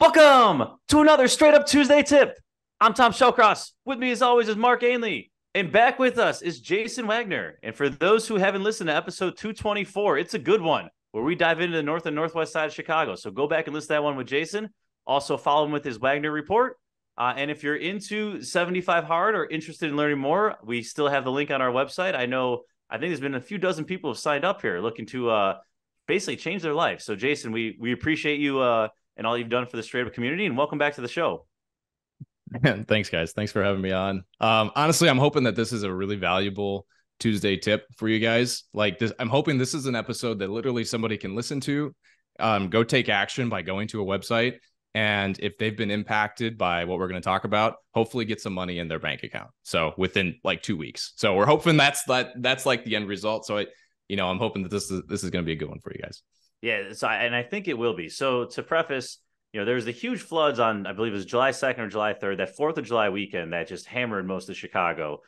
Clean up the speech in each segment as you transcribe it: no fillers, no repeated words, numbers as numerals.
Welcome to another Straight Up Tuesday tip. I'm 𝗤𝘃𝗀𝗀𝘀. With me, as always, is Mark Ainley. And back with us is Jason Wagner. And for those who haven't listened to episode 224, it's a good one where we dive into the north and northwest side of Chicago. So go back and listen to that one with Jason. Also follow him with his Wagner report. And if you're into 75 Hard or interested in learning more, we still have the link on our website. I think there's been a few dozen people who have signed up here looking to basically change their life. So Jason, we appreciate you and all you've done for the Straight Up community, and welcome back to the show. Thanks, guys. Thanks for having me on. Honestly, I'm hoping that this is a really valuable Tuesday tip for you guys. Like this, I'm hoping this is an episode that literally somebody can listen to, go take action by going to a website. And if they've been impacted by what we're going to talk about, hopefully get some money in their bank account. So within like 2 weeks. So we're hoping that's like the end result. So I'm hoping that this is going to be a good one for you guys. Yeah, and I think it will be. So to preface, there's the huge floods on, I believe it was July 2nd or July 3rd, that 4th of July weekend that just hammered most of Chicago.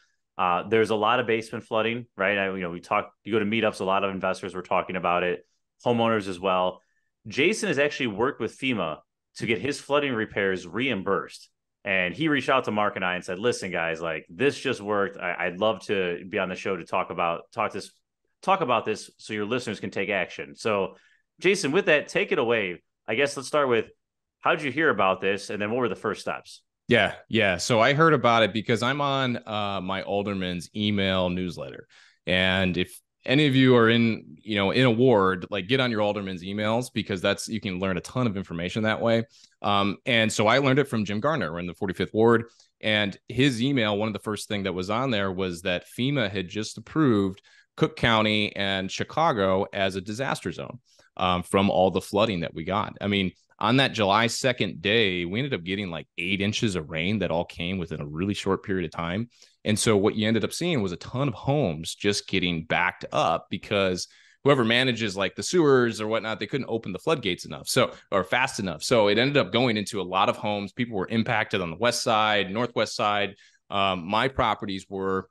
There's a lot of basement flooding, right? You go to meetups, a lot of investors were talking about it, homeowners as well. Jason has actually worked with FEMA to get his flooding repairs reimbursed. And he reached out to Mark and I and said, listen, guys, like this just worked. I'd love to be on the show to talk about this so your listeners can take action. So Jason, with that, take it away. I guess let's start with, how did you hear about this? And then what were the first steps? Yeah. So I heard about it because I'm on my alderman's email newsletter. And if any of you are in a ward, like get on your alderman's emails, because you can learn a ton of information that way. And so I learned it from Jim Gardner. We're in the 45th ward, and his email, one of the first thing that was on there was that FEMA had just approved Cook County and Chicago as a disaster zone from all the flooding that we got. I mean, on that July 2nd day, we ended up getting like 8 inches of rain that all came within a really short period of time. And so what you ended up seeing was a ton of homes just getting backed up because whoever manages like the sewers or whatnot, they couldn't open the floodgates or fast enough. So it ended up going into a lot of homes. People were impacted on the west side, northwest side. My properties were.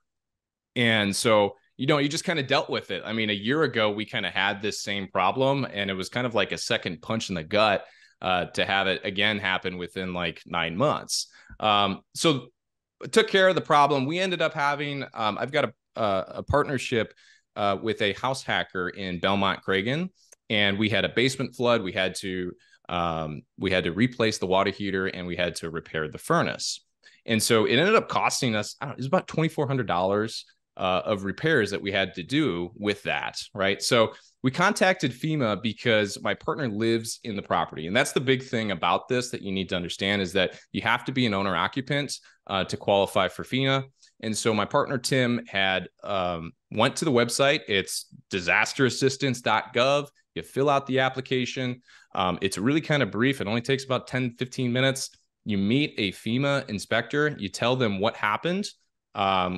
And so you just kind of dealt with it. I mean, a year ago, we kind of had this same problem, and it was kind of like a second punch in the gut to have it again happen within like 9 months. So took care of the problem. We ended up having, I've got a partnership with a house hacker in 𝗬𝗏𝗃𝗀𝘁, and we had a basement flood. We had to replace the water heater, and we had to repair the furnace. And so it ended up costing us, it was about $2,400 of repairs that we had to do with that, right? So we contacted FEMA because my partner lives in the property. And that's the big thing about this that you need to understand, is that you have to be an owner occupant to qualify for FEMA. And so my partner, Tim, had went to the website. It's disasterassistance.gov. You fill out the application. It's really kind of brief. It only takes about 10, 15 minutes. You meet a FEMA inspector. You tell them what happened.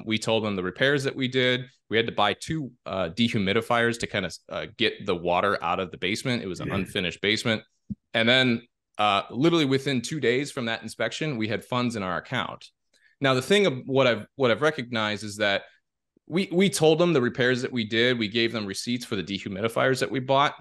We told them the repairs that we did. We had to buy 2 dehumidifiers to kind of get the water out of the basement. It was an unfinished basement. And then literally within 2 days from that inspection, we had funds in our account. Now, the thing of what I've recognized is that we told them the repairs that we did. We gave them receipts for the dehumidifiers that we bought,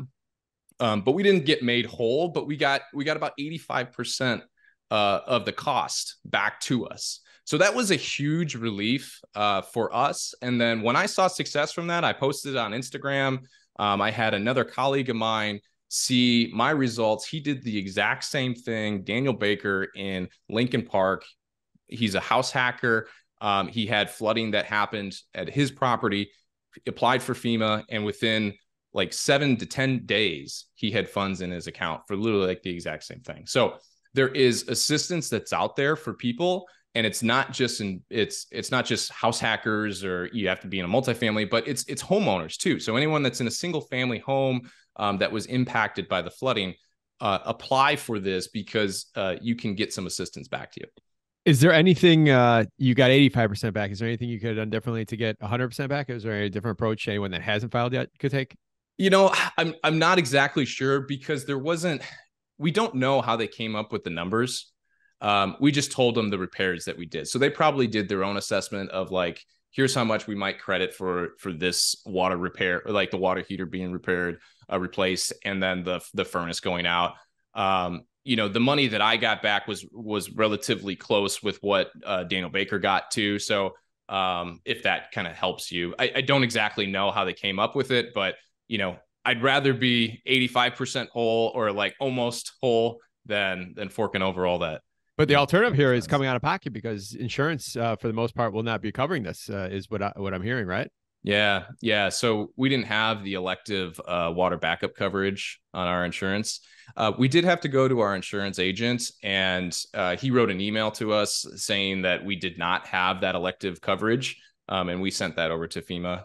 but we didn't get made whole. But we got about 85% of the cost back to us. So that was a huge relief for us. And then when I saw success from that, I posted it on Instagram. I had another colleague of mine see my results. He did the exact same thing. Daniel Baker in Lincoln Park. He's a house hacker. He had flooding that happened at his property, applied for FEMA, and within like 7 to 10 days, he had funds in his account for literally like the exact same thing. So there is assistance that's out there for people. And it's not just house hackers, or you have to be in a multifamily, but it's homeowners too. So anyone that's in a single family home that was impacted by the flooding, apply for this because you can get some assistance back to you. Is there anything you got 85% back? Is there anything you could have done differently to get 100% back? Is there a different approach anyone that hasn't filed yet could take? I'm not exactly sure because we don't know how they came up with the numbers. We just told them the repairs that we did. So they probably did their own assessment of like, here's how much we might credit for this water repair, or like the water heater being replaced, and then the furnace going out. the money that I got back was relatively close with what Daniel Baker got too. So if that kind of helps you, I don't exactly know how they came up with it, but I'd rather be 85% whole or like almost whole than forking over all that. But the alternative here is coming out of pocket because insurance, for the most part, will not be covering this. Is what I'm hearing, right? Yeah. So we didn't have the elective water backup coverage on our insurance. We did have to go to our insurance agent, and he wrote an email to us saying that we did not have that elective coverage, and we sent that over to FEMA.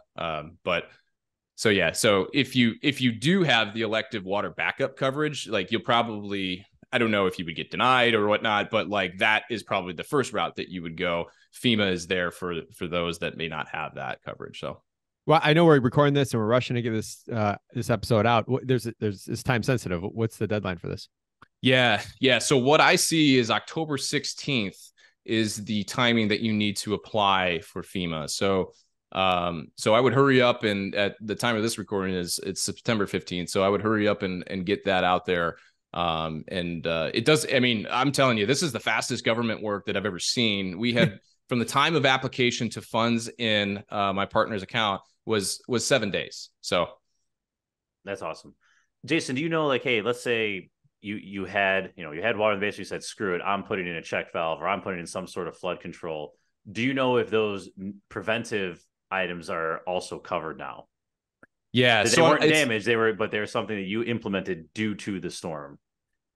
So if you do have the elective water backup coverage, like you'll probably, I don't know if you would get denied or whatnot, but like that is probably the first route that you would go. FEMA is there for those that may not have that coverage. So. Well, I know we're recording this and we're rushing to get this episode out. It's time sensitive. What's the deadline for this? Yeah. So what I see is October 16th is the timing that you need to apply for FEMA. So I would hurry up, and at the time of this recording it's September 15th. So I would hurry up and get that out there. It does. I mean, I'm telling you, this is the fastest government work that I've ever seen. We had from the time of application to funds in my partner's account was 7 days. So that's awesome. Jason, do you know, like, hey, let's say you had water in the basement, you said, screw it, I'm putting in a check valve or I'm putting in some sort of flood control. Do you know if those preventive items are also covered now? Yeah. They weren't damaged, but they were something that you implemented due to the storm.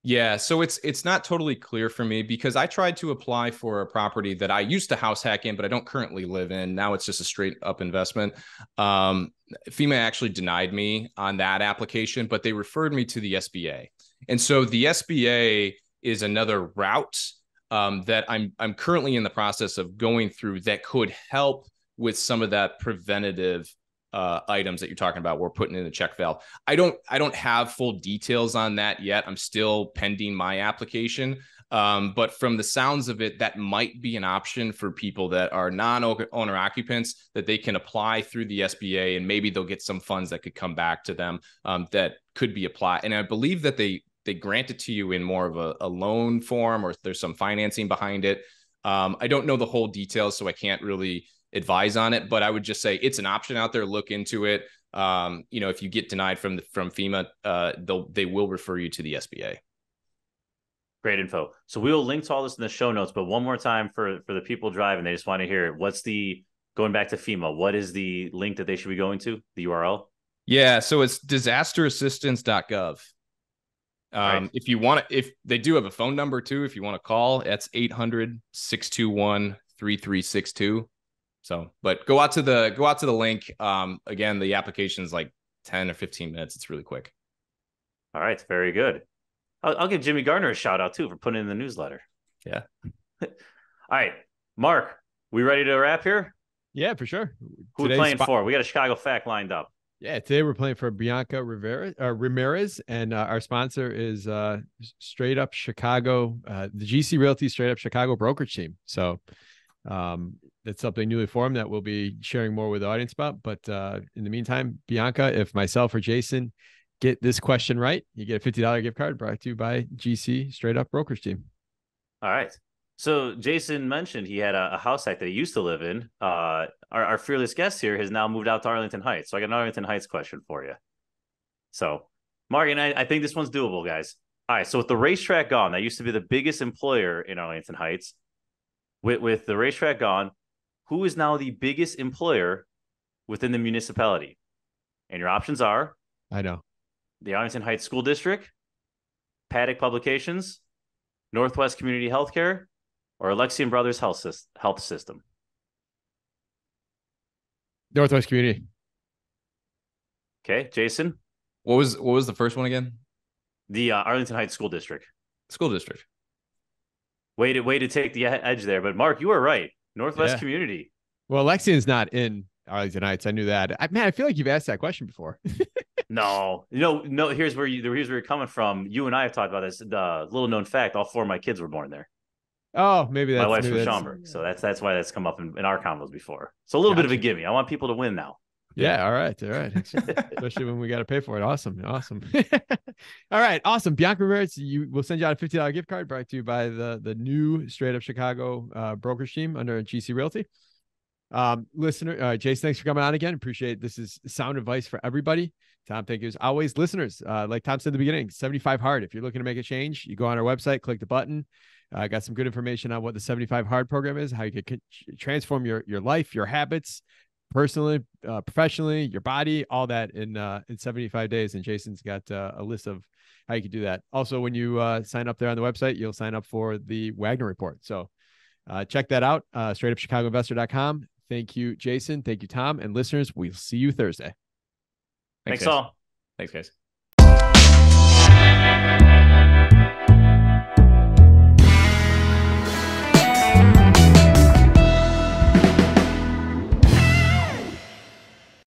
Yeah, so it's not totally clear for me because I tried to apply for a property that I used to house hack in, but I don't currently live in. Now it's just a straight up investment. FEMA actually denied me on that application, but they referred me to the SBA. And so the SBA is another route that I'm currently in the process of going through that could help with some of that preventative items that you're talking about. We're putting in a check valve. I don't have full details on that yet. I'm still pending my application. But from the sounds of it, that might be an option for people that are non-owner occupants, that they can apply through the SBA, and maybe they'll get some funds that could come back to them that could be applied. And I believe that they grant it to you in more of a loan form, or there's some financing behind it. I don't know the whole details, so I can't really advise on it, but I would just say it's an option out there. Look into it. If you get denied from FEMA, they will refer you to the SBA. Great info. So we will link to all this in the show notes, but one more time for the people driving, they just want to hear it. Going back to FEMA, what is the link that they should be going to, the URL? Yeah, so it's disasterassistance.gov. Right. If they do have a phone number too, if you want to call, that's 800-621-3362. So, but go out to the link. Again, the application is like 10 or 15 minutes. It's really quick. All right. Very good. I'll give Jimmy Gardner a shout out too for putting in the newsletter. Yeah. All right, Mark, we ready to wrap here? Yeah, for sure. Who are we playing for? We got a Chicago fact lined up. Yeah, today we're playing for 𝗵𝗃 Ramirez, and our sponsor is Straight Up Chicago, the 𝗣𝐶 Realty Straight Up Chicago brokerage team. So it's something newly formed that we'll be sharing more with the audience about. But in the meantime, Bianca, if myself or Jason get this question right, you get a $50 gift card brought to you by 𝗣𝐶 Straight Up brokerage team. All right. So Jason mentioned he had a house hack that he used to live in. Our fearless guest here has now moved out to Arlington Heights. So I got an Arlington Heights question for you. So, Mark, and I think this one's doable, guys. All right. So with the racetrack gone, that used to be the biggest employer in Arlington Heights. With the racetrack gone, who is now the biggest employer within the municipality? And your options are... I know. The Arlington Heights School District, Paddock Publications, Northwest Community Healthcare, or Alexian Brothers Health System? Northwest Community. Okay, Jason. What was the first one again? The Arlington Heights School District. School District. Way to take the edge there, but Mark, you were right. Northwest Community. Well, Alexian's not in Arlington Heights. I knew that. I feel like you've asked that question before. No. Here's where you're coming from. You and I have talked about this. The little known fact: all 4 of my kids were born there. Oh, maybe that's my wife's from Schaumburg, so that's why that's come up in our combos before. So a little bit of a gimme. I want people to win now. Yeah. All right. Especially when we got to pay for it. Awesome. All right. Awesome. Bianca Ramirez, we'll send you out a $50 gift card brought to you by the new Straight Up Chicago brokerage team under GC Realty. Listener, Jason, thanks for coming on again. Appreciate it. This is sound advice for everybody. Tom, thank you as always. Listeners, like Tom said at the beginning, 75 Hard. If you're looking to make a change, you go on our website, click the button. I got some good information on what the 75 Hard program is, how you can transform your life, your habits, personally, professionally, your body, all that in 75 days. And Jason's got a list of how you can do that. Also, when you sign up there on the website, you'll sign up for the Wagner Report. So check that out, straightupchicagoinvestor.com. Thank you, Jason. Thank you, Tom. And listeners, we'll see you Thursday. Thanks all. Thanks, guys.